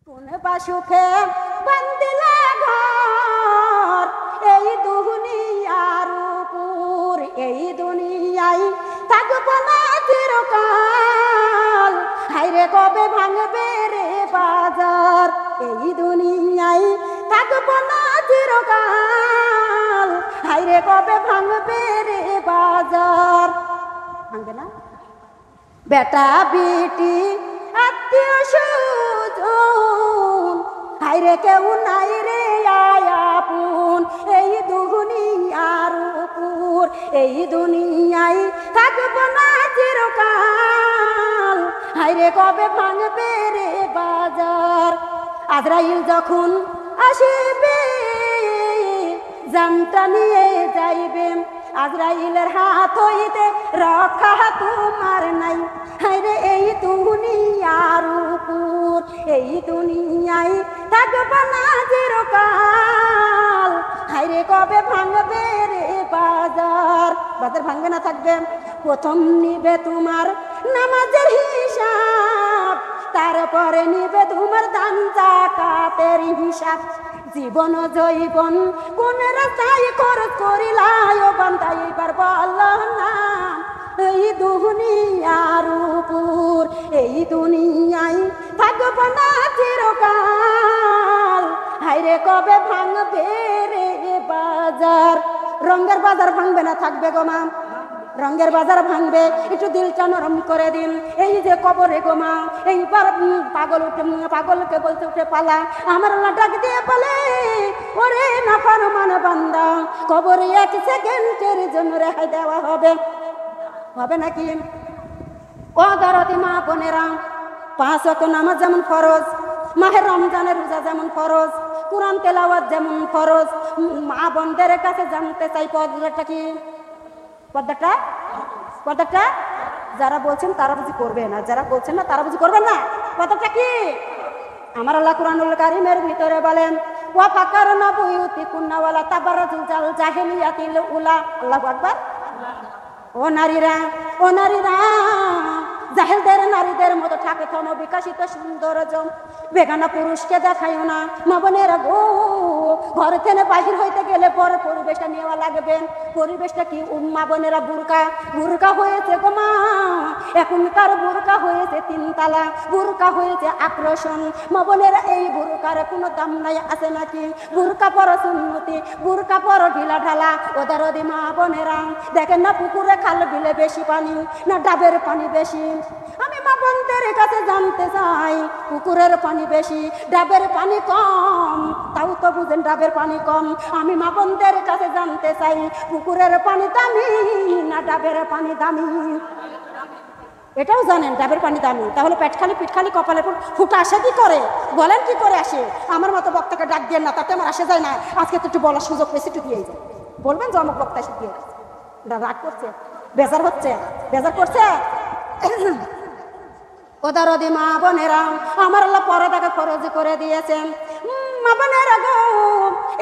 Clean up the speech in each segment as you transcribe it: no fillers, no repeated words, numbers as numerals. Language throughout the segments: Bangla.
কোন বাসুখে বান্দিলা ঘর এই দুনিয়ার উপর, এই দুনিয়ায় থাকব না চিরকাল। হায়রে কবে ভাঙবে রে বাজার, এই দুনিয়ায় থাকব না চিরকাল। হায়রে কবে ভাঙবে রে বাজার। ভাঙবে না? বেটা বেটি আত্মীয় স্বজন হায়রে কেউ নাই রে আপন, এই দুনিয়ার উপর, এই দুনিয়ায় থাকব না চিরকাল। হায়রে কবে ভাঙবে রে বাজার। আজরাইল যখন আসিবে জানটা নিয়ে যাইবে, আজরাইলের হাত হইতে রক্ষা তোমার নাই। হায়রে এই দুনিয়ার উপর, এই দুনিয়ায় থাকব না চিরকাল। হায়রে কবে ভাঙবে রে বাজার। বাজার ভাঙবে না থাকবে। প্রথম নিবে তোমার নামাজের হিসাব, তারপরে নিবে তোমার দান যাকাতের হিসাব। জীবন জৈবন কোন রাস্তায় খরচ করিলাই ও বান্দা এবার বললাম না। এই দুনিয়ার উপর, এই দুনিয়ায় থাকব না চিরকাল। হায়রে কবে ভাঙবে রে বাজার। রঙের বাজার ভাঙবে না থাকবে গো মা, রঙের বাজার ভাঙবে। একটু দিলটা নরম করে দিন। এই যে কবরে গো মা, এইবার পাগল উঠে, পাগলকে বলতে উঠে পালা। আমার ডাক দিয়ে বলে ওরে নাফরমান বান্দা, কবরে 1 সেকেন্ডের জন্য রেহাই দেওয়া হবে, হবে নাকি? ও দরদি মা বোনেরা, 5 ওয়াক্ত নামাজ যেমন ফরজ, মাহে রমজানের রোজা যেমন ফরজ, কোরআন তেলাওয়াত যেমন ফরজ, মা বোনদের কাছে জানতে চাই পর্দাটা কি? পর্দাটা, পর্দাটা যারা বলছেন তারা বুঝি করবেন, আর যারা বলছেন না তারা বুঝি করবেন না। পর্দাটা কি? আমার আল্লাহ কুরআনুল কারীমের ভিতরে বলেন ওয়া ফাকারনা বুয়ুতিকুন্না ওয়ালা তাবাররাজুল জাহিলিয়াতিল উলা। আল্লাহু আকবার। ও নারীরা, ও নারীরা, জাহেলদের নারীদের মতো থাকে ক্ষম বিকাশিত সৌন্দর্য, বেগানা পুরুষকে দেখাইও না। মা বোনেরা গো, ঘর থেকে বাহির হইতে গেলে পরে পরিবেশটা নেওয়া লাগবে। পরিবেশটা কি? মা বোনেরা বুরকা, বুরকা হয়েছে গো মা, এখনকার বুরকা হয়েছে 3 তালা, বুরকা হয়েছে আকর্ষণ। মা বোনেরা এই বুরকার কোনো দাম নাই আছে নাকি? বুরকা পর সুন্নতি, বুরকা পর ঢিলা ঢালা। ওদের ওদি মা বোনেরা দেখেন না পুকুরে খাল বিলে বেশি পানি না ডাবের পানি বেশি? আমি মা বোনদের কাছে জানতে চাই, পুকুরের পানি বেশি ডাবের পানি কম? তাও তো বুঝেন ডাবের পানি কম। আমি মা বোনদের কাছে জানতে চাই, পুকুরের পানি দামি না ডাবের পানি দামি? এটাও জানেন ডাবের পানি দামি, তাহলে পেট খালি পিঠ খালি কপালের ফুটা আসে কি করে? বলেন কি করে আসে? আমার মতো বক্তাকে ডাক দিয়ে না, তাতে আমার আসে যায় না। আজকে তো একটু বলার সুযোগ পেয়েছি, একটু দিয়ে যায়। বলবেন যে অমুক বক্তা এসে দিয়ে রাগ করছে, বেজার হচ্ছে, বেজার করছে। ওদারদি মা বোনেরা, আমার আল্লাহ পর্দাকে ফরজ করে দিয়েছেন। মা বোনেরা গো,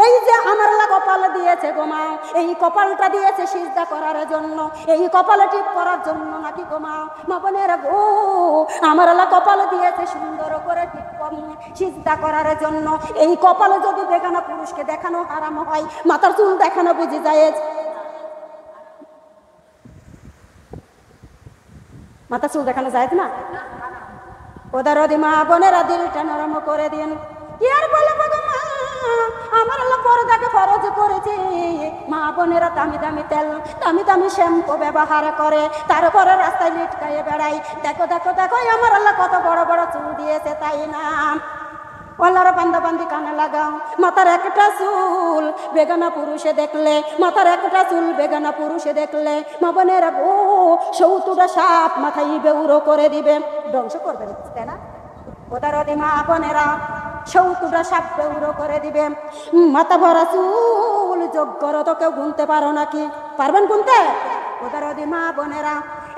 এই যে আমার আল্লাহ কপাল দিয়েছে গো মা, এই কপালটা দিয়েছে সিজদা করার জন্য, এই কপালে টিপ করার জন্য নাকি গো মা? মা বোনেরা গো, আমার আল্লাহ কপাল দিয়েছে সুন্দর করে সিজদা করার জন্য। এই কপালে যদি বেগানা পুরুষকে দেখানো হারাম হয়, মাথার চুল দেখানো বুঝে যায়? মাথা চুল দেখানো যায় না? ওদের ওদি মা বোনেরা দিলটা নরম করে দিন। কি আর বলবো গো মা, আমার আল্লাহ পর্দাকে ফরজ করেছে। মা বোনেরা দামি দামি তেল, দামি দামি শ্যাম্পু ব্যবহার করে, তারপরে রাস্তায় লিটকায়ে বেড়াই। দেখো দেখো দেখো, আমার আল্লাহ কত বড় বড় চুল দিয়েছে, তাই না? আল্লাহর বান্দা বান্দি কানে লাগাও, মাথার একটা চুল বেগানা পুরুষে দেখলে, মাথার একটা চুল বেগানা পুরুষে দেখলে মা বোনেরা গো, 70টা সাপ মাথায় বেউরো করে দিবে, ধ্বংস করবে, তাই না? ওদের ওদি মা বোনেরা 70টা সাপ বেউরো করে দিবে। মাথা ভরা চুল যোগ্যর তো কেউ গুনতে পারো নাকি? পারবেন গুনতে? ওদের ওদি মা বোনেরা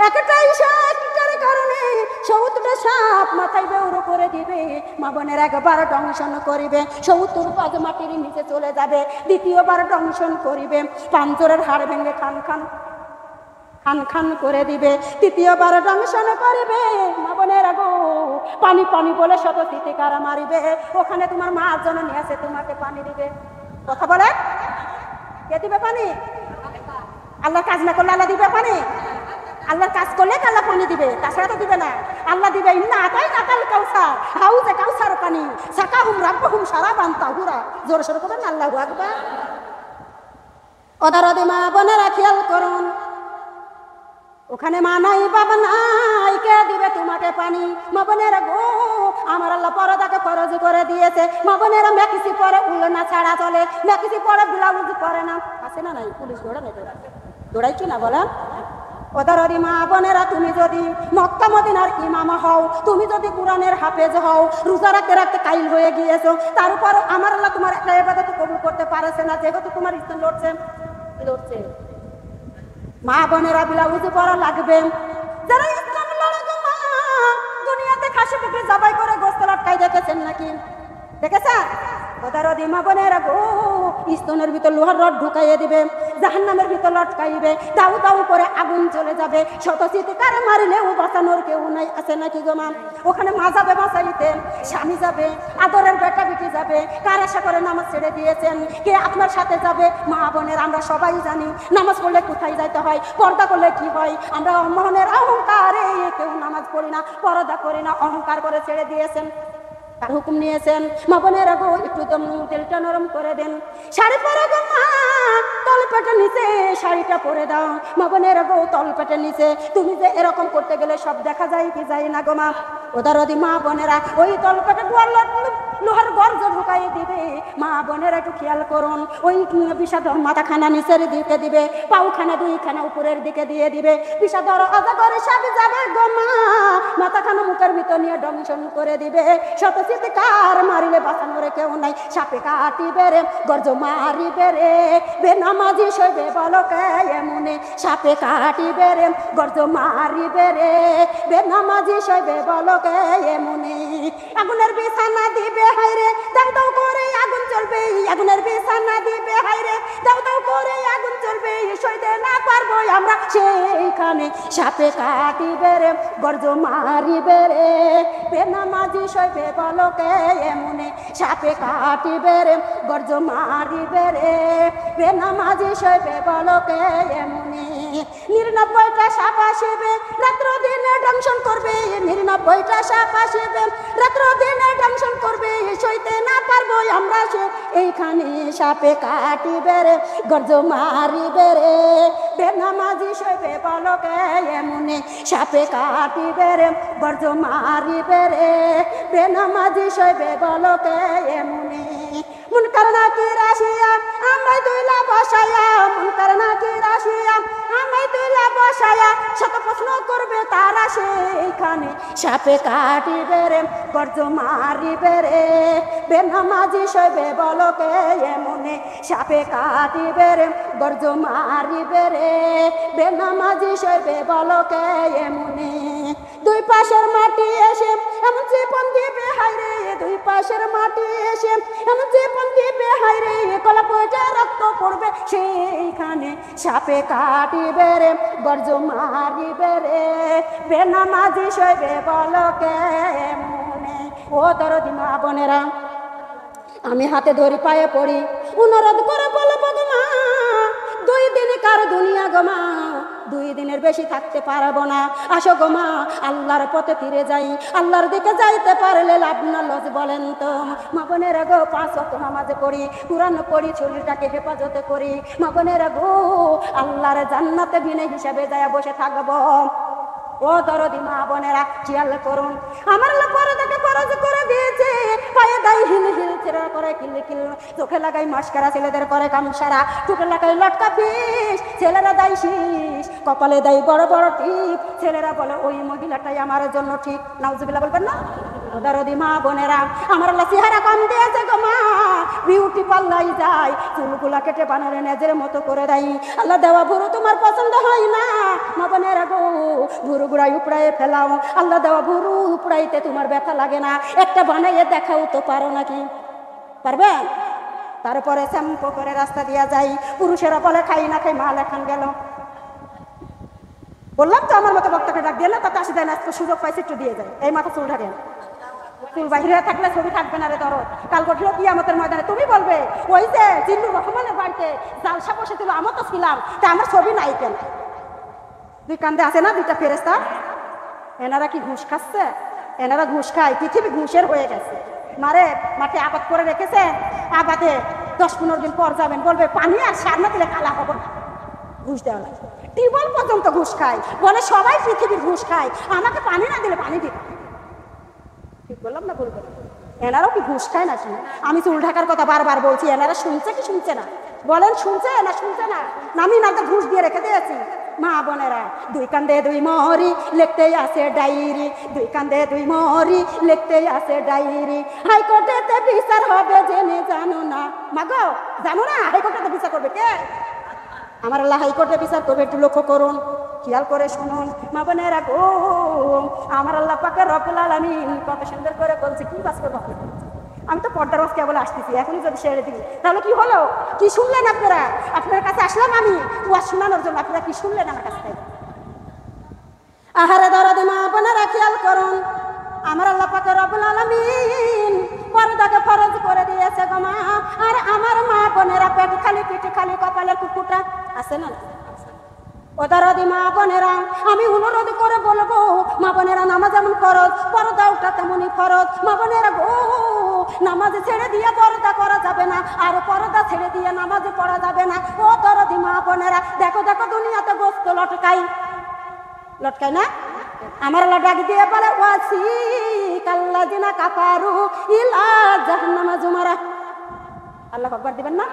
একটাই সাপটার কারণে 70টা সাপ মাথায় বেউরো করে দিবে। মা বোনের একবার দংশন করিবে, 70 পাদ মাটির নিচে চলে যাবে। দ্বিতীয়বার দংশন করিবে, পাঞ্জরের হাড় ভেঙে খান খান খান খান করে দিবে, তৃতীয়বার দংশন করিবে। মা বোনেরা গো, পানি পানি বলে শত চিৎকার মারিবে, ওখানে তোমার মা জননী আছে, তোমাকে পানি দিবে। কথা বলে, কে দিবে পানি? আল্লাহর কাজ না করলে আল্লাহ দিবে পানি? আল্লাহর কাজ করলে আল্লাহ পানি দিবে, তাছাড়া তো দিবে না। আল্লাহ দিবে ইন্না আতাইনাকাল কাউসার, হাউজে কাউসার পানি, সাকাহুম রাব্বুহুম শারাবান তাহুরা। জোরে সোরে করবেন আল্লাহু আকবার। ওদারদি মা বোনেরা খেয়াল করুন, ওখানে মা নাই বাবা নাই, কে দিবে তোমাকে পানি? মা বোনেরা গো, আমার আল্লাহ পর্দাকে ফরজ করে দিয়েছে। মা বোনেরা মেকিসি পরে উলনা ছাড়া চলে, মেকিসি পরে ব্লাউজ পরে না। আছে না নাই? পুলিশ দৌড়ে না, দৌড়াই কি না বলেন? ওদারদি মা বোনেরা, তুমি যদি মক্কা মদিনার ইমাম হও, তুমি যদি কোরআনের হাফেজ হও, রোজা রাখতে রাখতে কাইল হয়ে গিয়েছো, তারপর আমার আল্লাহ তোমার একটা ইবাদত কবুল করতে পারছে না, যেহেতু তোমার ইসলাম লড়ছে। মা বোনেরা ব্লাউজ পরা লাগবে। যারা ইসলাম লড়ে গো মা, দুনিয়াতে খাসি বিক্রি জবাই করে গোশত লটকাই দেখেছেন নাকি? দেখেছেন? ওদারদি মা বোনেরা গো, স্তনের ভিতর লোহার রড ঢুকাইয়ে দিবে, জাহান্নামের ভিতর লটকাইবে, দাউ দাউ করে আগুন চলে যাবে, শত চিৎকার মারিলেও বাঁচানোর কেউ নাই। আছে নাকি গো মা? ওখানে মা যাবে বাঁচাইতে, স্বামী যাবে, আদরের বেটা বেটি যাবে। কার আশা করে নামাজ ছেড়ে দিয়েছেন? কে আপনার সাথে যাবে? মা বোনের আমরা সবাই জানি নামাজ পড়লে কোথায় যাইতে হয়, পর্দা করলে কি হয়। আমরা মনের অহংকারে কেউ নামাজ পড়ি না, পর্দা করি না, অহংকার করে ছেড়ে দিয়েছেন। তার হুকুম নিয়েছেন, মা বোনেরা গো একটু তেলটা নরম করে দেন। শাড়ি পরে গো মা, তলপেটের নিচে শাড়িটা পরে দাও। মা বোনেরা গো, তলপেটের নিচে তুমি যে এরকম করতে গেলে সব দেখা যায় কি যায় না গো মা? ওদারদি মা বোনেরা, ওই তলপেটে লোহার গর্জ ঢুকাই দিবে। মা বোনেরা একটু খেয়াল করুন, ওই বিষাদর মাথাখানা নিচের দিকে দিবে, পাউখানা দুইখানা উপরের দিকে দিয়ে দিবে। বিষাদর অজাগর সব যাবে গো মা, মাথাখানা মুখের ভিতর নিয়ে দংশন করে দিবে। শত চিৎকার মারিলে বাঁচানোর কেউ নাই। সাপে কাটিবে রে, গর্জ মারিবে রে, বেনামাজি সইবে বলকে এমনে। সাপে কাটিবে রে, গর্জ মারিবে রে, বেনামাজি সইবে বলকে এমনে। আগুনের বিছানা দিবে হাইরে, দাউ দাউ করে আগুন জ্বলবে। আগুনের বিছানা দিবে হাইরে, দাউ দাউ করে আগুন জ্বলবে। সইতে না পারবো আমরা সেইখানে। সাপে কাটিবে রে, গর্জ মারিবে রে, বেনামাজি সইবে বলকে এমনে। সাপে কাটিবে রে, গর্জ মারিবে রে, বেনামাজি সইবে বলকে এমনে। 99টা সাপ আসিবে, রাত্র দিনে দংশন করবে। 99টা সাপ আসিবে, রাত্র দিনে দংশন করবে। সইতে না পারবো আমরা এইখানে। সাপে কাটিবে রে, গর্জ মারিবে রে, বেনামাজি সইবে বলকে এমনে। সাপে কাটিবে রে, গর্জ মারিবে রে, বেনামাজি সইবে বলকে এমনে। মন করনা কি রাশিয়া আমায় দুইলা বসায়া, মন করনা কি রাশিয়া আমায় দুইলা বসায়া। শত প্রশ্ন করবে তারা সেইখানে। সাপে কাটিবে রে, গর্জ মারিবে রে, বেনামাজি সইবে বলকে এমনে। সাপে কাটিবে রে, গর্জ মারিবে রে, বেনামাজি সইবে বলকে এমনে। দুই পাশের মাটি এসে এমন জীবন দিবে হাইরে, দুই পাশের মাটি এসে এমন জীবন দিবে হাইরে। কলা পয়টা রক্ত পড়বে সেইখানে। সাপে কাটিবে রে, গর্জ মারিবে রে, বেনামাজি সইবে বলকে এমনে। ও দরদি মা বোনেরা, আমি হাতে ধরি পায়ে পড়ি, অনুরোধ করে বলবো গো মা, 2 দিনকার দুনিয়া গো মা, 2 দিনের বেশি থাকতে পারবো না। আসো গো মা, আল্লাহর পথে ফিরে যাই। আল্লাহর দিকে যাইতে পারলে লাভ না লস বলেন তো? মা বোনেরা গো, 5 ওয়াক্ত নামাজ পড়ি, কুরআন পড়ি, শরীরটাকে হেফাজতে করি। মা বোনেরা গো, আল্লাহর জান্নাতে বিনে হিসাবে যায় বসে থাকবো। ও দরদি মা বোনেরা, খেয়াল করুন, আমার আল্লাহ পর্দাকে ফরজ করে দিয়েছে। পায়ে দাই হিল হিল, ছেলেরা করে কিল কিল, চোখে লাগাই মাস্কারা, ছেলেদের করে কামসারা, টুকে লাগাই লটকা পিস, ছেলেরা দেয় শীষ, কপালে দেয় বড় বড় টিপ। ছেলেরা বলে ওই মহিলাটাই আমার জন্য ঠিক। নাউজুবিল্লাহ বলবেন না? দরদি মা বোনেরা, আমার আল্লাহ চেহারা কম দিয়েছে গো মা, বিউটি পাল্লাই যায়, চুলগুলা কেটে বানরে নেজের মতো করে দেয়। আল্লাহ দেওয়া ভুরু তোমার পছন্দ হয় না, মা বোনেরা গো, ভুরু গুড়াই উপড়াইয়ে ফেলাও। আল্লাহ দেওয়া ভুরু উপড়াইতে তোমার ব্যথা লাগে না, একটা বানাইয়ে দেখাও তো পারো নাকি? পারবে? তারপরে শ্যাম্পু করে রাস্তা দিয়া যাই। পুরুষেরা বলে খাই না খাই মাল এখন গেল। বললাম তো আমার মতো বক্তাকে ডাক দিয়ে না, তাতে আসি দেয় না, আজকে সুযোগ পাইছে একটু দিয়ে যায়। এই মাথা চুল ঢাকেন, চুল বাহিরে থাকলে ছবি থাকবে না রে ধরো। কাল ঘটলো কিয়ামতের ময়দানে তুমি বলবে ওই যে জিল্লুর রহমানের বাড়িতে জালসা বসেছিল, আমার তো ছিলাম, তা আমার ছবি নাই কেন? দুই কান্দে আছে না দুইটা ফেরেস্তা, এনারা কি ঘুষ খাচ্ছে? এনারা ঘুষ খায়, পৃথিবী ঘুষের হয়ে গেছে। মারে মাঠে আবাদ করে রেখেছে, আবাদে 10-15 দিন পর যাবেন, বলবে পানি আর সার না দিলে কালা হবো না, ঘুষ দেওয়া লাগে। টিউবওয়েল পর্যন্ত ঘুষ খায়, বলে সবাই পৃথিবীর ঘুষ খায়, আমাকে পানি না দিলে পানি দিবে। ঠিক বললাম না ভুল বললাম? এনারাও কি ঘুষ খায় নাকি? আমি চুল ঢাকার কথা বারবার বলছি, এনারা শুনছে কি শুনছে না? বলেন শুনছে না শুনছে না? আমি না তো ঘুষ দিয়ে রেখে দিয়েছি। মা বোনেরা, দুই কান্দে দুই মহরি লিখতেই আছে ডায়েরি, দুই কান্দে দুই মহরি লিখতেই আছে ডায়েরি। হাইকোর্টেতে বিচার হবে জেনে জানো না? মাগো জানো না হাইকোর্টেতে বিচার করবে কে? আমার আল্লাহ হাইকোর্টে বিচার করবে, একটু লক্ষ্য করুন, খেয়াল করে শুনুন মা বোনেরা গো। আমার আল্লাহ পাকের রব্বুল আলামিন কত সুন্দর করে বলছে, কি বাস করবো? আমি তো পর্দার ওয়াজ কেবল আসতেছি, এখনই যদি ছেড়ে দিই তাহলে কি হলো? কি শুনলেন আপনারা? আপনার কাছে আসলাম আমি ওয়াজ শোনানোর জন্য, আপনারা কি শুনলেন আমার কাছ থেকে? আহারে দরদে মা বোনেরা খেয়াল করুন, আমার আল্লাহ পাকের রব্বুল আলামিন পর্দাকে ফরজ করে দিয়েছে গো মা। আর আমার মা বোনেরা পেট খালি পিঠে খালি কপালের কুকুরটা আছে না? ওদারদি মা বোনেরা, আমি অনুরোধ করে বলবো মা বোনেরা, নামাজ যেমন ফরজ, পর্দা ওটা তেমনই ফরজ। মা বোনেরা গো, নামাজ ছেড়ে দিয়ে পর্দা করা যাবে না, আর পর্দা ছেড়ে দিয়ে নামাজ পড়া যাবে না। ও দরদি মা বোনেরা, দেখো দেখো দুনিয়াতে গোস্ত লটকাই লটকাই না? আমার আল্লাহ ডাক দিয়ে বলে ওয়াসি কাল্লাযিনা কাফারু ইলা জাহান্নামা জুমারা। আল্লাহু আকবার দিবেন না?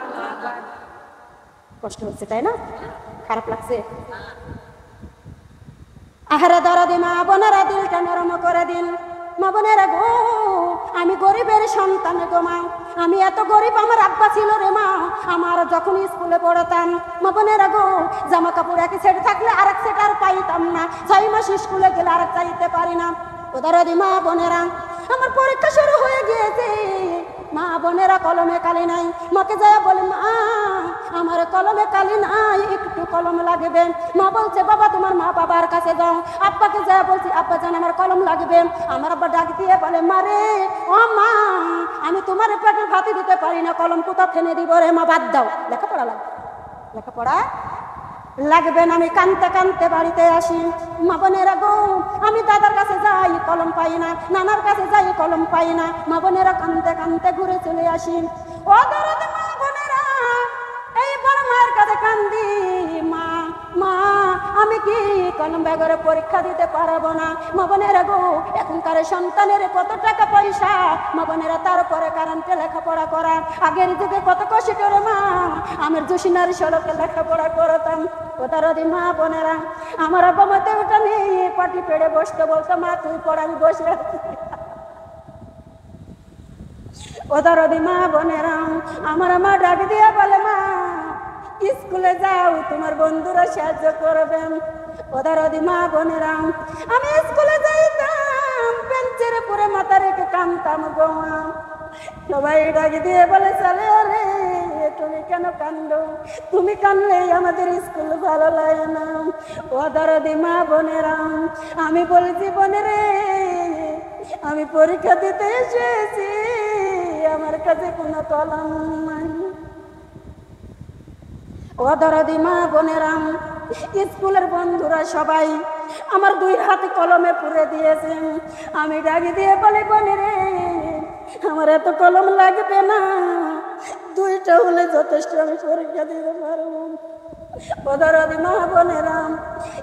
কষ্ট হচ্ছে তাই না? খারাপ লাগছে? আহারে দরদি মা বোনেরা, দিলটা নরম করে দিন। মা বোনেরা গো, আমি গরিবের সন্তান গো মা, আমি এত গরিব আমার আব্বা ছিল রে মা। আমার যখন স্কুলে পড়তাম মা বোনেরা গো, জামা কাপড় এক সেট থাকলে আরেক সেট আর পাইতাম না। 6 মাস স্কুলে গেলে আরেক চাইতে পারি না। দরদি মা বোনেরা, আমার পরীক্ষা শুরু হয়ে গিয়েছে, মা বোনেরা কলমে কালি নাই। মাকে যায় বলে মা আমার কলমে কালি নাই, একটু কলম লাগবে। মা বলছে বাবা তোমার মা বাবার কাছে যাও। আব্বাকে যায় বলছি আব্বা জান আমার কলম লাগবে। আমার আব্বা ডাক দিয়ে বলে মারে ও মা, আমি তোমার পেটে ভাত দিতে পারি না, কলম কোথা থেনে দিব রে মা, বাদ দাও, লেখাপড়া লাগবে, লেখাপড়া লাগবে না। আমি কানতে কানতে বাড়িতে আসি। মা বোনেরা গো, আমি দাদার কাছে যাই কলম পাই না, নানার কাছে যাই কলম পাই না। মা বোনেরা কানতে কানতে ঘুরে চলে আসি। ও দরদ মা বোনেরা, এইবার মায়ের কাছে কান্দি, মা মা আমি কি কলম বেগরে পরীক্ষা দিতে পারবো না। মা বোনেরা গো, এখনকার সন্তানের কত টাকা পয়সা মা বোনেরা, তারপরে কারেন্টে লেখাপড়া করা। আগের যুগে কত কষ্ট করে মা আমার জোশিনার সড়কে লেখাপড়া করতাম। ও দরদি মা বোনেরা, আমার আব্বা মাতে ওটা নিয়ে পাটি পেড়ে বসতে বলতো মা তুই পড়, আমি বসে আছি। ও দরদি মা বোনেরা, আমার মা ডাক দিয়ে বলে মা স্কুলে যাও, তোমার বন্ধুরা সাহায্য করবেন। ও দরদি মা বোনেরা, আমি স্কুলে যাইতাম, বেঞ্চের উপরে মাথা রেখে কাঁদতাম গো মা। সবাই ডাক দিয়ে বলে চলে আরে তুমি কেন কান্দো? তুমি কানলে আমাদের স্কুল ভালো লাগে না। ও দরদি মা বোনেরা, আমি বলছি বোনে রে, আমি পরীক্ষা দিতে এসেছি, আমার কাছে কোনো কলম নাই। ও দরদি মা বোনেরা, স্কুলের বন্ধুরা সবাই আমার 2 হাতে কলমে পুরে দিয়েছে। আমি ডাকি দিয়ে বলি বোনে রে, আমার এত কলম লাগবে না, 2টা হলে যথেষ্ট, আমি পরীক্ষা দিতে পারবো। ও দরদি মা বোনেরা,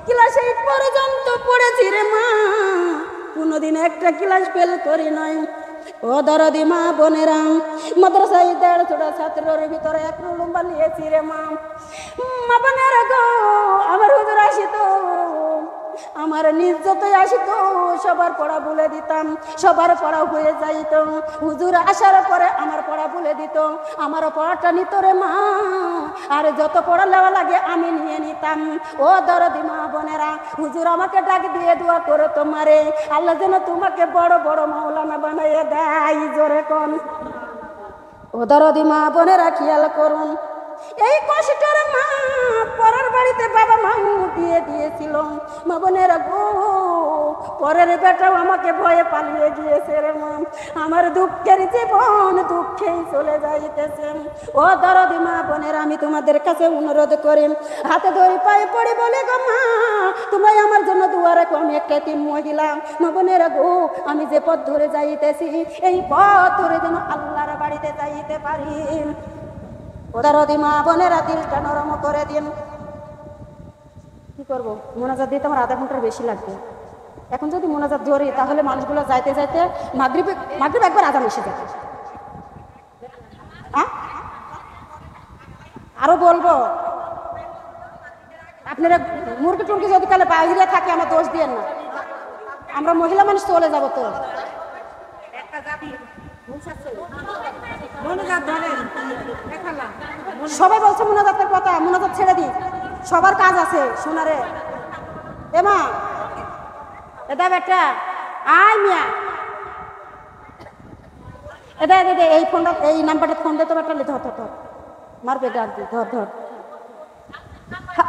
ক্লাস 8 পর্যন্ত পড়েছি রে মা, কোনোদিন একটা ক্লাস ফেল করি নাই। ও দরদি মা বোনেরা, মাদ্রাসায় 150 ছাত্রের ভিতরে 1 নম্বর নিয়েছি রে মা। মা বোনেরা গো, আমার হুজুর আসিত, আমার নির্যতই আসিত, সবার পড়া বলে দিতাম, সবার পড়া হয়ে যাইত। হুজুর আসার পরে আমার পড়া বলে দিত, আমার পড়াটা নিত রে মা, আর যত পড়া নেওয়া লাগে আমি নিয়ে নিতাম। ও দরদি মা বোনেরা, হুজুর আমাকে ডাক দিয়ে দোয়া করো তোমারে, আল্লাহ যেন তোমাকে বড় বড় মাওলানা বানাইয়ে দেয়, জোরে কোন। ও দরদি মা বোনেরা খেয়াল করুন, এই কষ্টের মা পরের বাড়িতে বাবা মামু দিয়ে দিয়েছিল। মা বোনেরা গো, পরের বেটাও আমাকে ভয়ে পালিয়ে গিয়েছে রে মা। আমার দুঃখের জীবন দুঃখেই চলে যাইতেছে। ও দরদি মা বোনেরা, আমি তোমাদের কাছে অনুরোধ করি, হাতে ধরে পায়ে পড়ে বলে গো মা, তোমরাই আমার জন্য দুয়া রাখো। আমি একটা এতিম মহিলা। মা বোনেরা গো, আমি যে পথ ধরে যাইতেছি, এই পথ ধরে যেন আল্লাহর বাড়িতে যাইতে পারি। দরদি মা বোনেরা, দিলটা নরম করে দিন। কি করবো, মোনাজাত দিতে আমার আধা ঘন্টার বেশি লাগবে। এখন যদি মোনাজাত ধরি তাহলে মানুষগুলো যাইতে যাইতে মাগরিব একবার আজান এসে যাবে। আরো বলবো, আপনারা মুরগি টুরগি যদি কালে বাইরে থাকে আমার দোষ দিয়েন না, আমরা মহিলা মানুষ চলে যাবো। তো সবাই বলছে মোনাজাতের কথা, মোনাজাত ছেড়ে দিই, সবার কাজ আছে শোনারে। এমা এটা বেটা আয় মিয়া, এটা এই ফোনটা, এই নাম্বারটা ফোন দিতে বেটা, ধর ধর ধর মারবে, ডাক দি, ধর ধর।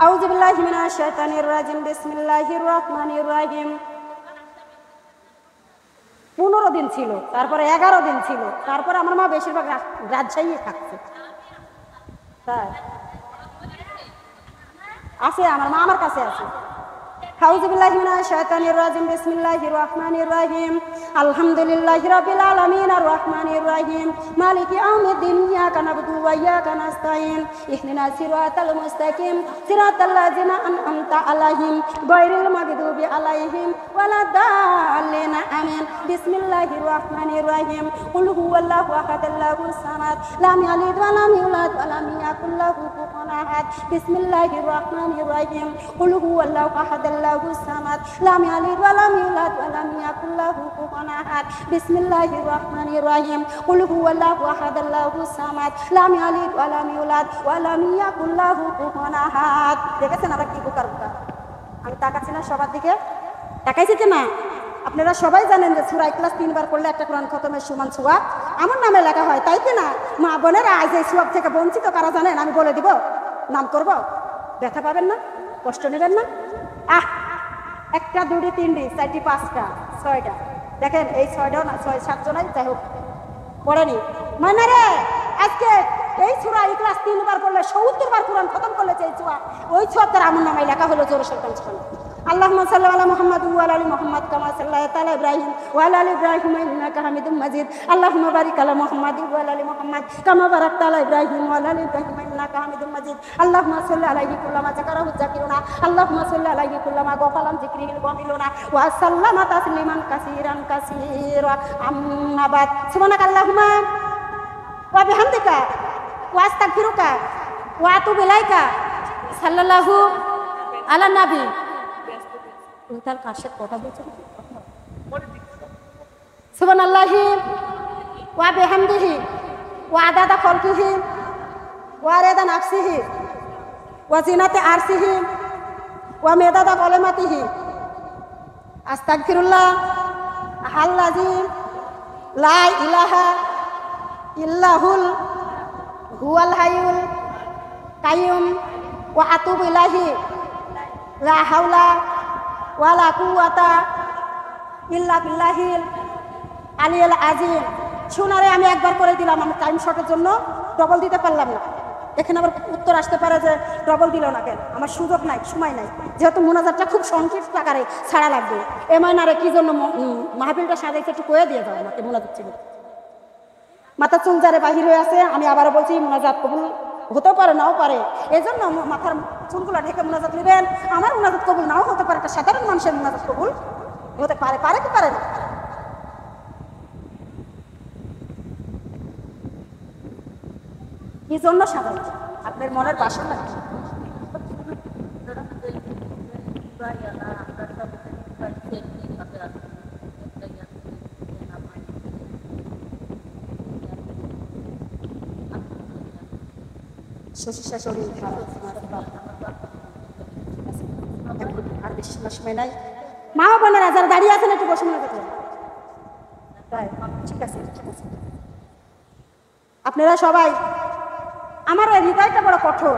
আউযু বিল্লাহি মিনাশ শাইতানির রাজিম, বিসমিল্লাহির রহমানির রহিম। 15 দিন ছিল, তারপরে 11 দিন ছিল, তারপরে আমার মা বেশিরভাগ রাজশাহী থাকছে। তাই আছে, আমার মা আমার কাছে আছে। আউযু বিল্লাহি মিনাশ শাইতানির রাজিম, বিসমিল্লাহির রহমানির রহিম। আলহামদুলিল্লাহি রাব্বিল আলামিন আর রহমানির রহিম, মালিকি ইয়াউমিদ্দিন, ইয়াকা নাবুদু ওয়া ইয়াকা নাস্তাইন, ইহদিনাস সিরাতাল মুস্তাকিম, সিরাতাল লাযিনা আন'আমতা আলাইহিম, গায়রিল মাগদুবি আলাইহিম ওয়ালাদ-দাল্লিন, আমিন। বিসমিল্লাহির রহমানির রহিম। কুল হুয়াল্লাহু আহাদ, আল্লাহুস সামাদ, লাম ইয়ালিদ ওয়া লাম ইউলাদ ওয়া লাম ইয়াকুল লাহু কুফুওয়ান আহাদ। বিসমিল্লাহির রহমানির রহিম। কুল হুয়াল্লাহু আহাদ, আল্লাহুস সামাদ, লাম ইয়ালিদ ওয়া লাম ইউলাদ ওয়া লাম ইয়াকুল লাহু কুফুওয়ান আহাদ। বিসমিল্লাহির রহমানির রহিম। কুল হুয়াল্লাহু আহাদ, আল্লাহুস সামাদ, লাম ইয়ালিদ ওয়া লাম ইউলাদ ওয়া লাম ইয়াকুল লাহু কুফুওয়ান আহাদ। দেখেছেন আমরা কি বোকার বোকা? আমি তাকাচ্ছি না সবার দিকে, তাকাইছি কি না? আপনারা সবাই জানেন যে সূরা ইখলাস 3 বার করলে একটা কোরআন খতমের সমান সওয়াব আমার নামে লেখা হয়, তাই কি না? মা বোনেরা, আজ এই সওয়াব থেকে বঞ্চিত কারা জানেন? আমি বলে দিব, নাম করব, ব্যথা পাবেন না, কষ্ট নেবেন না। একটা, দুটি, তিনটি, চারটি, পাঁচটা, ছয়টা, দেখেন এই 6টা না, 6-7 জনাই যাই হোক পড়েনি। মানে রে, আজকে এই সূরা ইখলাস 3 বার করলে 70 বার কোরআন খতম করলে যে সওয়াব, ওই সওয়াব তার আমার নামে লেখা হলো। জোরে শয়তান শোনা। আল্লাহুম্মা সাল্লি আলা মুহাম্মাদ ওয়া আলা আলি মুহাম্মাদ কামা সাল্লাইতা আলা ইব্রাহিম ওয়া আলা আলি ইব্রাহিম ইন্নাকা হামিদুম মাজিদ। আল্লাহুম্মা বারিক আলা মুহাম্মাদ ওয়া আলা আলি মুহাম্মাদ কামা বারাকতা আলা ইব্রাহিম ওয়া আলা আলি ইব্রাহিম ইন্নাকা হামিদুম মাজিদ। আল্লাহুম্মা সাল্লি আলাইহি কুল্লামা যাকারাহু যাকিরুনা, আল্লাহুম্মা সাল্লি আলাইহি কুল্লামা গাফালাম যিকরিহিল গাফিলুনা ওয়া সাল্লামা তাসলিমান কাসীরান কাসীরা। আম্মা বাদ। সুবহানাকাল্লাহুম্মা ওয়া বিহামদিকা ওয়া আস্তাগফিরুকা ওয়া আতুবু ইলাইকা। সাল্লাল্লাহু আলা নবী। তার কাশের কথা বলছে, সুবহানাল্লাহি ওয়া বিহামদিহি ওয়া আদাদা খালকিহি ওয়া রিদা নাফসিহি ওয়া জিনাতা আরশিহি ওয়া মিদাদা কালিমাতিহি। আস্তাগফিরুল্লাহ আল্লাযী লা ইলাহা ইল্লাহুল হুয়াল হাইয়ুল কাইয়ুম ওয়া আতুবু ইলাইহি লা হাওলা ওয়ালা কুওয়াতা ইল্লা বিল্লাহিল আলিয়্যিল আযীম। শোনারে আমি একবার করে দিলাম, আমি টাইম শর্টের জন্য ডবল দিতে পারলাম না। এখানে আবার উত্তর আসতে পারে যে ডবল দিল না কেন, আমার সুযোগ নাই, সময় নাই, যেহেতু মোনাজাতটা খুব সংক্ষিপ্ত আকারে ছাড়া লাগবে। এমআইনারে কি জন্য মাহফিলটা সাজাইছে একটু কয়ে দিয়ে যাও আমাকে। মোনাজাত ছিল, মাথা চুল যারে বাহির হয়ে আছে, আমি আবারও বলছি মোনাজাত কবুল হতেও পারে, নাও পারে। এই জন্য মাথার চুলগুলো ঢেকে মোনাজাত নেবেন। আমার মোনাজাত কবুল নাও হতে পারে, একটা সাধারণ মানুষের মোনাজাত কবুল হতে পারে, পারে কি পারে না? কি জন্য সাধারণ আপনার মনের বাসনা শশী শাশুড়ি আর বেশি সময় নাই। মা বোনেরা যারা দাঁড়িয়ে আছেন একটু বসে মনে করতে, ঠিক আছে ঠিক আছে। আপনারা সবাই আমার এই হৃদয়টা বড় কঠোর,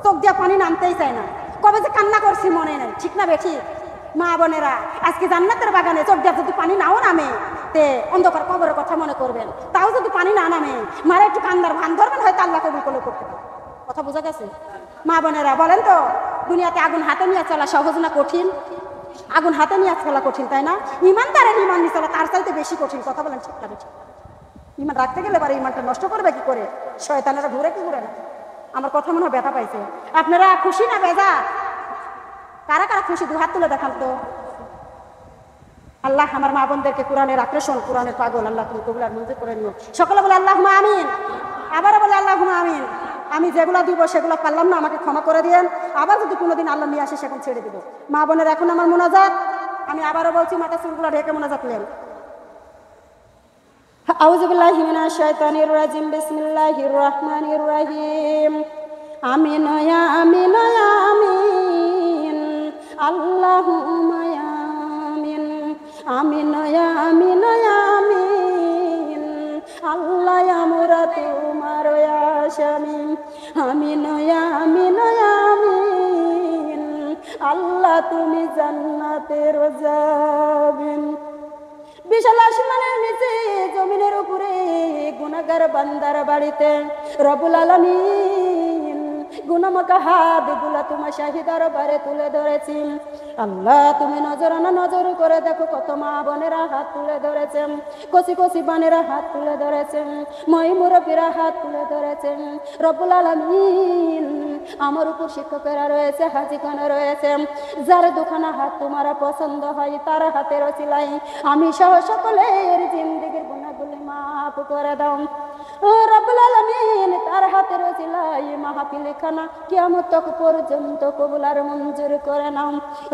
চোখ দিয়ে পানি নামতেই চায় না। কবে যে কান্না করছি মনে নেই, ঠিক না বেঠিক? মা বোনেরা, আজকে জান্নাতের বাগানে চোখ দিয়ে যদি পানি নাও নামে, তে অন্ধকার কবরের কথা মনে করবেন। তাও যদি পানি না নামে, মারা একটু কান্দার ভান ধরবেন, হয়তো আল্লাহ কবুল করলে করতে পারে। কথা বোঝা গেছে? মা বোনেরা বলেন তো, দুনিয়াতে আগুন হাতে নিয়ে চলা সহজ না কঠিন? আগুন হাতে নিয়ে চলা কঠিন, তাই না? ইমানদারের ইমান নিয়ে চলা তার চাইতে বেশি কঠিন। কথা বলেন ঠিক না বেঠিক? ইমান রাখতে গেলে পারে ইমানটা নষ্ট করবে কি করে? শয়তানেরা ঘুরে কি ঘুরে না? আমার কথা মনে হয় ব্যথা পাইছে। আপনারা খুশি না বেজা? কারা কারা খুশি? দু হাত তুলে দেখান তো। আল্লাহ আমার মা বোনদেরকে কোরআনের আকর্ষণ, কোরআনের পাগল আল্লাহ তুমি কবুল আর মঞ্জুর করে নিও। সকলে বলে আল্লাহুম্মা আমিন। আবারও বলে আল্লাহুম্মা আমিন। আমি যেগুলো দিব সেগুলো পারলাম না, আমাকে ক্ষমা করে দিয়েন। আবার যদি কোনোদিন আল্লাহ নিয়ে আসে সেখানে ছেড়ে দিব। মা বোনের এখন আমার মোনাজাত, আমি আবারও বলছি, মাথা চুলগুলো ঢেকে মোনাজাত নেন। আউযু বিল্লাহি মিনাশ শাইতানির রাজিম, বিসমিল্লাহির রহমানির রহিম। আমিন ইয়া আমিন ইয়া আমিন, আল্লাহুম্মা ইয়া আমিন। আমিন ইয়া আমিন ইয়া আমিন, আল্লাহ আমরা তোমার আসামি। আমিন ইয়া আমিন ইয়া আমিন, আল্লাহ তুমি জান্নাতের যাবেন। বিশাল আসমানের নিচে জমিনের উপরে গুনাহগার বান্দার বাড়িতে রব্বুল আলামিন গুনাহমাখা হাতগুলা তোমার শাহিদার বারে তুলে ধরেছি। আল্লাহ তুমি নজরানা নজর করে দেখো, কত মা বোনেরা হাত তুলে ধরেছেন, কচি কচি বানেরা হাত তুলে ধরেছেন, মই মুরব্বীরা হাত তুলে ধরেছেন। রব্বুল আলামিন আমার উপর শিক্ষকেরা রয়েছে, হাজিখানা রয়েছে, যার দুখানা হাত তোমার পছন্দ হয় তার হাতের ওসিলাই আমি সহ সকলের জিন্দেগির গুনাহগুলি মাফ করে দাও। ও রব্বুল আলামিন তার হাতের ওসিলাই মাহফিল খানা কিয়ামত পর্যন্ত কবুল আর মঞ্জুর করে নাও।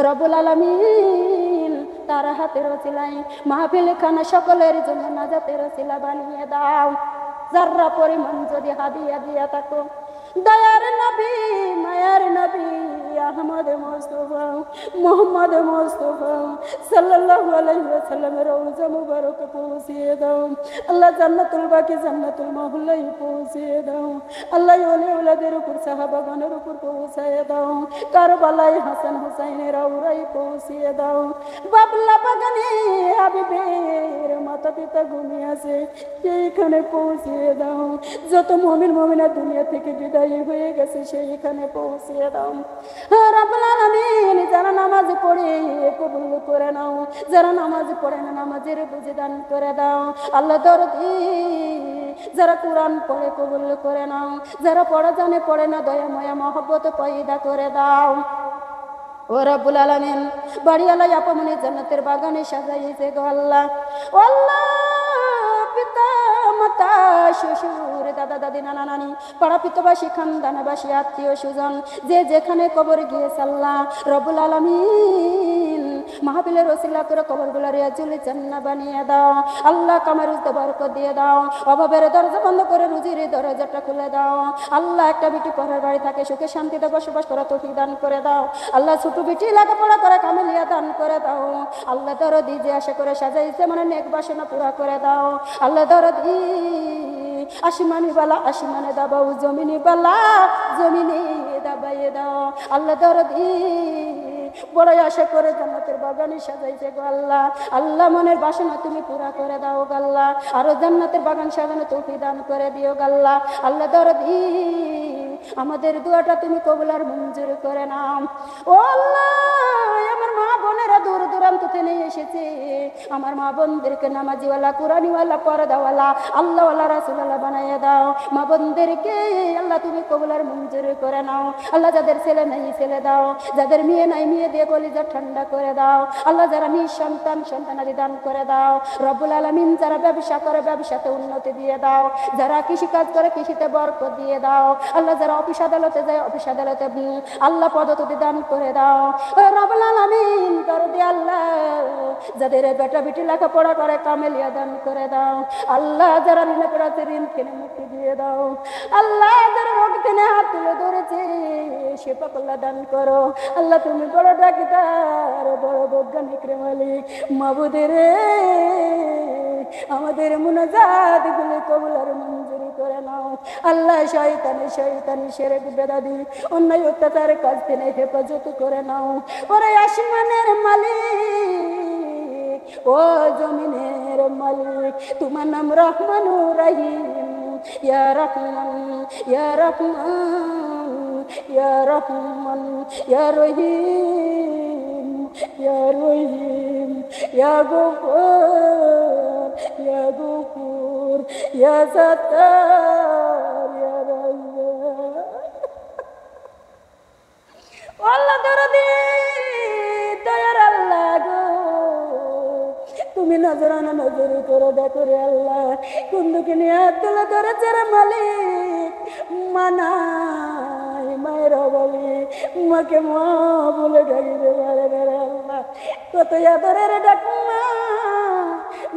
রব্বুল আলামিন তার হাতের ওসিলাই মাহফিল খানা সকলের জন্য নাজাতের ওসিলা বানিয়ে দাও। যারা পরিমাণ যদি হাদিয়া দিয়া থাকো, দয়ার নবী মায়ার নবী আহমদ মুস্তাফা মোহাম্মদ মুস্তাফা সাল্লাল্লাহু আলাইহি ওয়াসাল্লামের রওজা মুবারকে পৌঁছিয়ে দাও। আল্লাহ জান্নাতুল বাকি জান্নাতুল মাহল্লায় পৌঁছিয়ে দাও। আল্লাহ ওলি ওলাদের উপর সাহাবাগণের উপর পৌঁছায় দাও। কারবালায় হাসান হুসাইনের আউরাই পৌঁছিয়ে দাও। বাবলা বাগানে হাবিবের মাতা পিতা ঘুমিয়ে আছে, সেইখানে পৌঁছিয়ে দাও। যত মুমিন মুমিনা দুনিয়া থেকে বিদায় হয়ে গেছে সেইখানে পৌঁছিয়ে দাও। রব্বুল আলামিন যারা নামাজ পড়ে কবুল করে নাও, যারা নামাজ পড়ে না নামাজের বুঝে দান করে দাও। আল্লাহ দরদি যারা কোরআন পড়ে কবুল করে নাও, যারা পড়া জানে পড়ে না দয়াময়া মহব্বত পয়দা করে দাও। ও রব্বুল আলামিন বাড়িওয়ালা আপমনি জান্নাতের বাগানে সাজাইছে গো আল্লাহ। ও আল্লাহ পিতা মাতা শ্বশুর দাদা দাদি নানা নানি পাড়া পিতবাসী খানদানবাসী আত্মীয় স্বজন যে যেখানে কবর গিয়েছে আল্লাহ রব্বুল আলামিন মাহফিলের ওসিলা করে কবরগুলো রিয়াজুল জান্নাহ বানিয়ে দাও। আল্লাহ কামার রুজতে বরকত দিয়ে দাও। অভাবের দরজা বন্ধ করে রুজির দরজাটা খুলে দাও। আল্লাহ একটা বিটি পরের বাড়ি থাকে সুখে শান্তিতে বসবাস করা তৌফিক দান করে দাও। আল্লাহ ছোট বিটি লেখাপড়া করে কামেলিয়া দান করে দাও। আল্লাহ দরদি যে আশা করে সাজাইছে মানে নেক বাসনা পুরা করে দাও। আল্লাহ দরদি আসমানি বালা আসমানে দাবাও, জমিনি বালা জমিনে দাবাইয়ে দাও। আল্লাহ দরদি বড় আশা করে জান্নাতের বাগানে সাজাইছে গো আল্লাহ। আল্লাহ মনের বাসনা তুমি পুরা করে দাও গো আল্লাহ। আরো জান্নাতের বাগান সাজানো তৌফিক দান করে দিও গো আল্লাহ। আল্লাহ দরদি আমাদের দোয়াটা তুমি কবুল আর মঞ্জুর করে নাও। ও আল্লাহ আমার মা বোনেরা দূর দূরান্ত থেকে এসেছে, আমার মা বোনদেরকে নামাজিওয়ালা কুরআনিওয়ালা পর্দাওয়ালা আল্লাহওয়ালা রাসূলওয়ালা বানাইয়া দাও। মা বোনদেরকে আল্লাহ তুমি কবুল আর মঞ্জুর করে নাও। আল্লাহ যাদের ছেলে নাই ছেলে দাও, যাদের মেয়ে নাই মেয়ে দিয়ে কলিজা ঠান্ডা করে দাও। আল্লাহ যারা নিঃসন্তান সন্তানাদি দান করে দাও। রব্বুল আলামিন যারা ব্যবসা করে ব্যবসাতে উন্নতি দিয়ে দাও, যারা কৃষিকাজ করে কৃষিতে বরকত দিয়ে দাও। আল্লাহ যারা অফিস আদালতে যায় অফিস আদালতে আল্লাহ পদোন্নতি দান করে দাও। রব্বুল আলামিন দরদি আল্লাহ যাদের বেটা বেটি লেখাপড়া করে কামেলিয়া দান করে দাও। আল্লাহ যারা ঋণে পড়াতে ঋণ কিনে মুক্তি দিয়ে দাও। আল্লাহ যারা রোগ থেকে হাত তুলে ধরেছে সেবা কল্যাণ দান করো। আল্লাহ তুমি বড় ডাকিদার বড় বৈজ্ঞানিক রে মালিক মাবুদের আমাদের মুনাজাত গুলি কবুল আর মঞ্জুরি করে নাও। আল্লাহ শয়তানি শিরক বেদাদি অন্যায় অত্যাচারের কাজ থেকে হেফাজত করে নাও। ওরে আসমানের মালিক, ও জমিনের মালিক, তোমার নাম রহমানুর রহিম। ইয়া রহমান, ইয়া রহমান, ইয়া রহমান, ইয়া রহিম, ইয়া রহিম, ইয়া গফুর, ইয়া গফুর, ইয়া সাত্তার, ইয়া রাজ্জাক। আল্লাহ দরদি দয়ার আল্লাহ গো, তুমি নজরানা নজর করো, দেখো রে আল্লাহ কোন দুঃখে নিয়ে হাত তোলা ধরেছে রে মালিক। মানাই মায়ের অভাবে মাকে মা বলে ডাকিতে পারে না রে আল্লাহ। কত আদরের ডাকমা,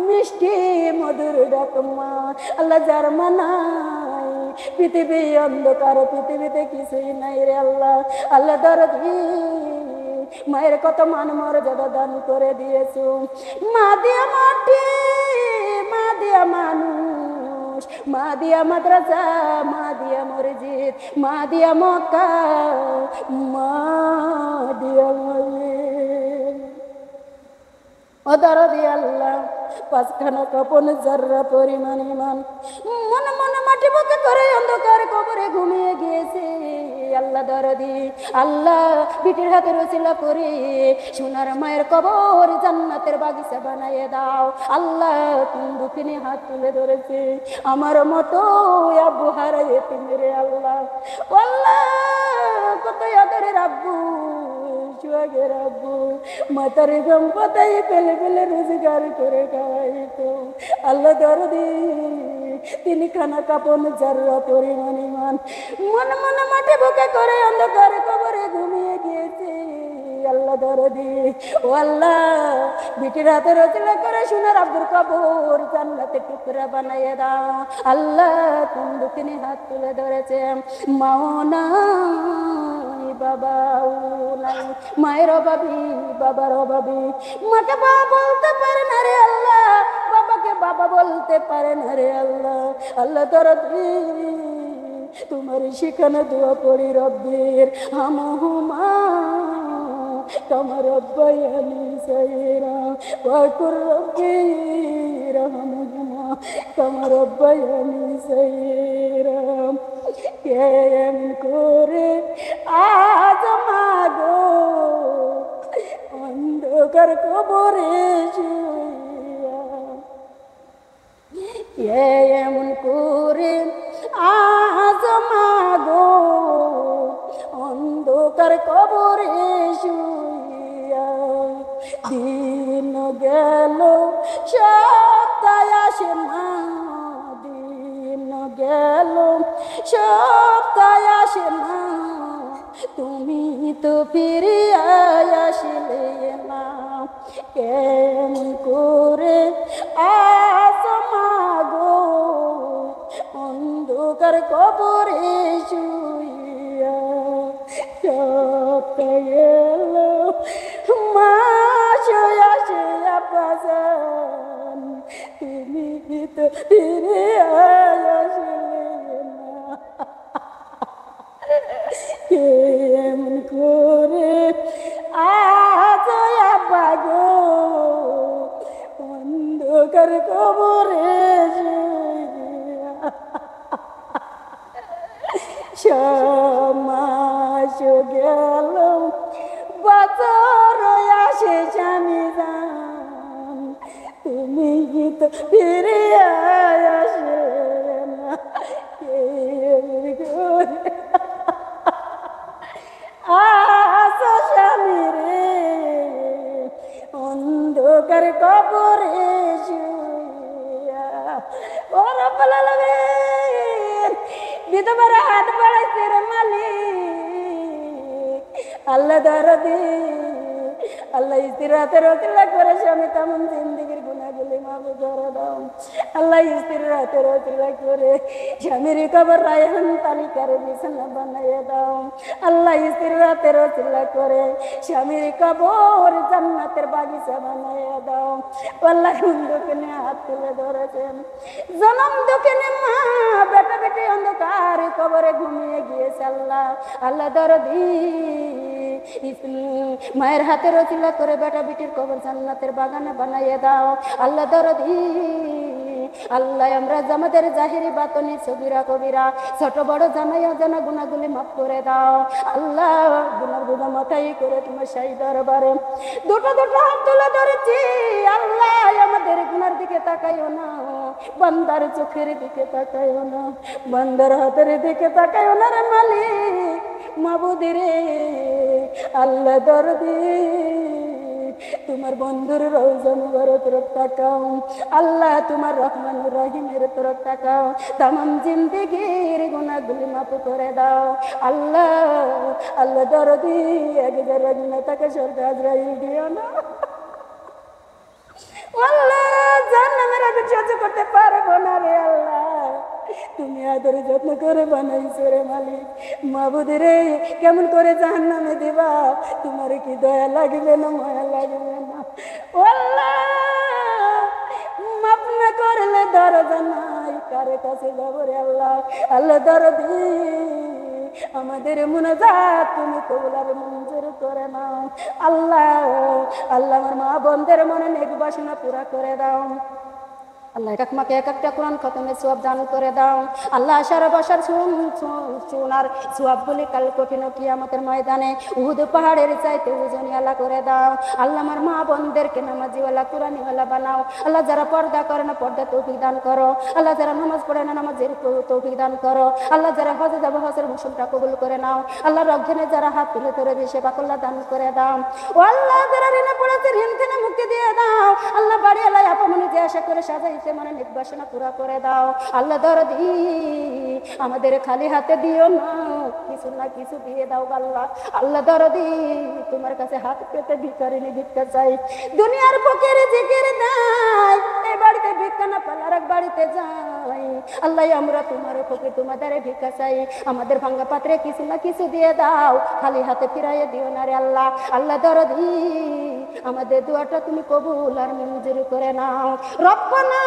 মিষ্টি মধুর ডাকমা আল্লাহ, যার মানাই পৃথিবী অন্ধকার, পৃথিবীতে কিছুই নাই রে আল্লাহ। আল্লাহ দরদি মায়ের কত মান মর্যাদা দান করে দিয়েছো। মা দিয়া মাটি, মা দিয়া মানুষ, মা দিয়া মাদ্রাসা, মা দিয়া মসজিদ, মা দিয়া মক্কা, মা দিয়া মসজিদ। ও দরদি আল্লাহ, পাঁচখানা কাপন যার্রা পরিমাণ ইমান মনে মনে মাটি বুকে করে অন্ধকার কবরে ঘুমিয়ে গিয়েছে। আল্লাহ দরদি আল্লাহ, বিটির হাতের ওসিলা করে সোনার মায়ের কবর জান্নাতের বাগিচা বানাইয়ে দাও। আল্লাহ কোন দুঃখিনী হাত তুলে ধরেছে আমার মতো আব্বু হারাইয়ে তুমি রে আল্লাহ। আল্লাহ কত আদরের আব্বু, সুয়াগের আব্বু, মাতার গম্পতাই পেলে পেলে রোজগার করে খাওয়াইতো। আল্লাহ দরদি তিনি খানা কাপন যার্রা পরিমাণ ইমান মনে মনে মাটি বুকে করে অন্ধকার কবরে ঘুমিয়ে গিয়েছে। আল্লাহ দরদি ও আল্লাহ, বিটির হাতে রচনা করে সোনার আব্বুর কবর জান্নাতে টুকরা বানাইয়ে দাও। আল্লাহ কোন দুঃখিনী হাত তুলে ধরেছে, মাও নাই বাবাও নাই, মায়ের অভাবী বাবার অভাবী, মাকে বাবা বলতে পারে না রে আল্লাহ, বাবাকে বাবা বলতে পারে না রে আল্লাহ। আল্লাহ দরদি তোমার শিখানো দোয়া পড়ি রব্বির হামহুমা কামা রব্বায়ানি সাগীরা ওয়া কুর রব্বি রহমহুমা কামা রব্বায়ানি সাগীরা। কেমন করে আজ মাগো অন্ধকার কবরে শুইয়া, এমন করে আজ মাগো অন্ধকার কবরে শুইয়া। দিন গেল সপ্তাহ আসে না, দিন গেল সপ্তাহ আসে না, তুমি তো ফিরিয়া আসলে না। কেমন করে আজ মাগো অন্ধকার কবরে শুইয়া। সপ্তাহ গেল মাস আসে আপাসান, তুমি তো ফিরিয়া আসলে না। কেমন করে আজ আবাগো অন্ধকার কবরে সমাস গেল বছর আসে স্বামী যান, তুমি তো ফিরে আসলে না। কেমন করে আসো স্বামী রে অন্ধকার কবরে শুইয়া। ও রব্বুল আলামিন, বিধবার হাত বাড়াইছে রে মালিক। আল্লাহ দরদি আল্লাহ স্ত্রীর হাতে রচনা করে স্বামী তেমন জিন্দিগির গুণাগুলি মাফ করে দাও। আল্লাহ স্ত্রীর হাতে রচনা করে স্বামীর কবর রায়হান তালিকার বিছানা বানাইয়ে দাও। আল্লাহ স্ত্রীর হাতে রচনা করে স্বামীর কবর জান্নাতের বাগিচা বানাইয়ে দাও। আল্লাহ দুঃখিনী হাত তুলে ধরেছেন, জনম দুঃখিনী মা বেটা বেটি অন্ধকার কবরে ঘুমিয়ে গিয়েছে আল্লাহ। আল্লাহ দরদি মায়ের হাতে রচিলা করে বেটা বিটির কবর জান্নাতের বাগানে বানাইয়ে দাও আল্লাহ দরদি। আল্লাহ আমরা আমাদের জাহিরি বাতনি সগীরা কবিরা ছোট বড় জানাই অজানা গুনাহগুলি মাফ করে দাও আল্লাহ। গুনার গুনাহ মাথায় করে তোমার শাহী দরবারে দুটো দুটো হাত তুলে ধরেছি আল্লাহ। আমাদের গুনার দিকে তাকাইও না, বান্দার চোখের দিকে তাকাইও না, বান্দার হাতের দিকে তাকাইও না রে মালিক মাবুদ রে। আল্লাহ দরদি তোমার বন্ধুর রওজা মুবারক তরফ তাকাও আল্লাহ, তোমার রহমানুর রহিমের তরফ তাকাও, তামাম জিন্দেগির গুনাহগুলি মাফ করে দাও আল্লাহ। আল্লাহ দরদি একবার রজনীতাকে স্বর্গে আজরাইল দিও না আল্লাহ। জাহান্নামের আগুন সহ্য করতে পারবো না রে আল্লাহ, তুমি আদরে যত্ন করে বানাইছো রে মালিক মাবুদ রে। কেমন করে জাহান্নামে দিবা, তোমার কি দয়া লাগবে না মায়া লাগবে না আল্লাহ। মাফ না করলে দরজা নাই, কারে কাছে যাবো রে আল্লাহ। আল্লাহ দরদি আমাদের মুনাজাত তুমি কবুল আর মঞ্জুর করে নাও আল্লাহ। আল্লাহ আমার মা বোনদের মনে নেক বাসনা পুরা করে দাও আল্লাহ। এক মাকে এক একটা কোরআন খতমে সওয়াব দান করে দাও আল্লাহ। সারা বছর সোনার সওয়াবগুলি কাল কঠিন কিয়ামতের ময়দানে উহুদ পাহাড়ের চাইতে ওজনি আল্লাহ করে দাও আল্লাহ। আমার মা বোনদেরকে নামাজিওয়ালা কোরআনিওয়ালা বানাও আল্লাহ। যারা পর্দা করে না পর্দা তৌফিক দান করো আল্লাহ। যারা নামাজ পড়ে না নামাজের তৌফিক দান করো আল্লাহ। যারা হজে যাবে হজের মৌসুমটা কবুল করে নাও আল্লাহ। রমজানে যারা হাত তুলে ধরে দিয়ে সেবা করলে দান করে দাও ও আল্লাহ। যারা ঋণে পড়েছে ঋণ থেকে মুক্তি দিয়ে দাও আল্লাহ। বাড়ি আল্লাহ আপামনি যে আশা করে সাজাই মানে নির্বাসনা পুরা করে দাও আল্লাহ দরদি। আমাদের খালি হাতে দিও না, কিছু না কিছু দিয়ে দাও আল্লাহ। আল্লাহ দরদি তোমার কাছে হাত পেতে ভিখারিনি ভিক্ষা চাই, দুনিয়ার ফকির জিকির দেয় এই বাড়িতে ভিক্ষা না পেলে আর এক বাড়িতে যাই আল্লাহ। আমরা তোমার ফকির তোমাদের ভিক্ষা চাই, আমাদের ভাঙ্গা পাত্রে কিছু না কিছু দিয়ে দাও, খালি হাতে ফিরাইয়ে দিও না রে আল্লাহ। আল্লাহ দরদি আমাদের দোয়াটা তুমি কবুল আর মঞ্জুর করে নাও। রব্বানা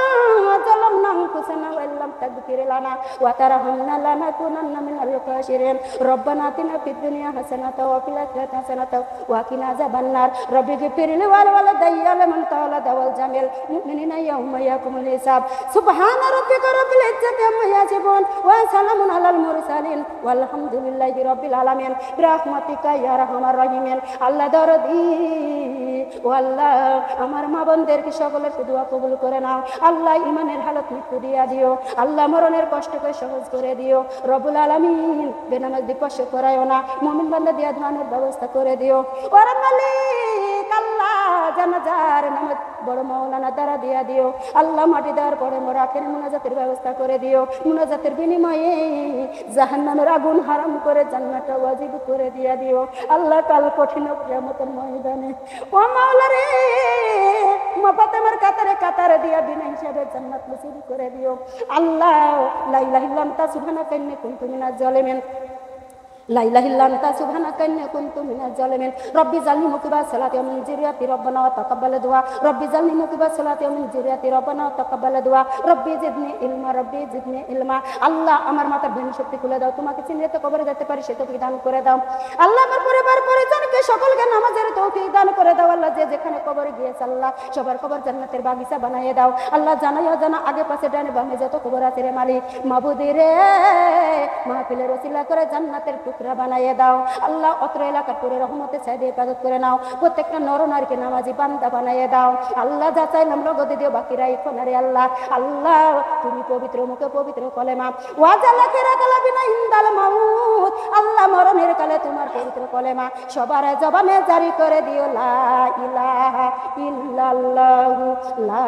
ظلمنا أنفسنا وإن لم تغفر لنا وترحمنا لنكونن من الخاسرين ربنا آتنا في الدنيا حسنة وفي الآخرة حسنة وقنا عذاب النار رب اغفر لي ولوالدي ولمن تولد والجميع المؤمنين يوم يقوم الحساب سبحان ربك رب العزة عما يصفون وسلام على المرسلين والحمد لله رب العالمين برحمتك يا أرحم الراحمين আল্লাহ দরদি ও আল্লাহ। আমার মা বোনদেরকে সকলের দোয়া কবুল করে নাও আল্লাহ। ইমানের হালত মৃত্যু দিয়া দিও আল্লাহ। মরণের কষ্টকে সহজ করে দিও রব্বুল আলামিন। বেনামাজ বিপস্য করায়ও না, মুমিন বান্দা দিয়া ধানের ব্যবস্থা করে দিও ওরে মালিক আল্লাহ। জানাজার নামাজ বড় মাওলানা দ্বারা দিয়া দিও আল্লাহ। মাটি দেওয়ার পরে মোরা আখের মুনাজাতের ব্যবস্থা করে দিও, মুনাজাতের বিনিময়ে জাহান্নামের আগুন হারাম করে জান্নাতটা ওয়াজিব করে দিয়া দিও আল্লাহ। কাল কঠিন কিয়ামতের ময়দানে ও মাওলা রে মা ফাতেমার কাতারে কাতারে দিয়া বিনা হিসাবে জান্নাত নসিব করে দিও আল্লাহ। লা ইলাহা ইল্লা আনতা সুবহানাকা ইন্নী কুনতু মিনাজ জালিমিন لا إله إلا أنت سبحانك إني كنت من الظالمين رب اجعلني مقيم الصلاة ومن ذريتي ربنا وتقبل دعاء رب اجعلني مقيم الصلاة ومن ذريتي ربنا وتقبل دعاء ربي زدني علما ربي زدني علما আল্লাহ। আমার মাথার ব্রেন শক্তি খুলে দাও, তোমাকে চিনতে কবরে যেতে পারি সে তৌফিক দান করে দাও আল্লাহ। আমার পরিবার পরিজনকে সকলকে নামাজের তৌফিক দান করে দাও আল্লাহ। যে যেখানে কবরে গিয়েছে আল্লাহ সবার কবর জান্নাতের বাগিচা বানিয়ে দাও আল্লাহ। জানাইও জানা আগে পাশে ডানে বামে যত কবর আছে রে মালিক মাবুদ রে মাহফিলের ওসিলা করে জান্নাতের টুকরা বানাইয়ে দাও আল্লাহ। অত্র এলাকার তোরে রহমতে চাই দিয়ে হেফাজত করে নাও, প্রত্যেকটা নরনারীকে নামাজি বান্দা বানাইয়ে দাও আল্লাহ। যা চাইলাম লগতে দিও বাকিরা ইফনারে আল্লাহ। আল্লাহ তুমি পবিত্র মুখে পবিত্র কলেমা ওয়াজালা কেরা কালা বিনা ইনদাল মাউত আল্লাহ। মরণের কালে তোমার পবিত্র কলেমা সবার জবানে জারি করে দিও লা ইলাহা ইল্লাল্লাহু লা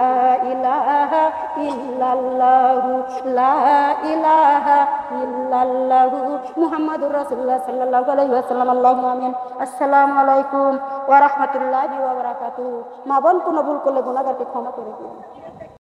ইলাহা ইল্লাল্লাহু লা ইলাহা ইল্লাল্লাহু মুহাম্মাদুর রাসূলুল্লাহ সাল্লাল্লাহু আলাইহি ওয়াসাল্লাম। আল্লাহুম্মা আমিন। আসসালামু আলাইকুম ওয়া রাহমাতুল্লাহি ওয়া বারাকাতুহু। মা বোন কোনো ভুল করলে গুনাহগারকে ক্ষমা করে দিও।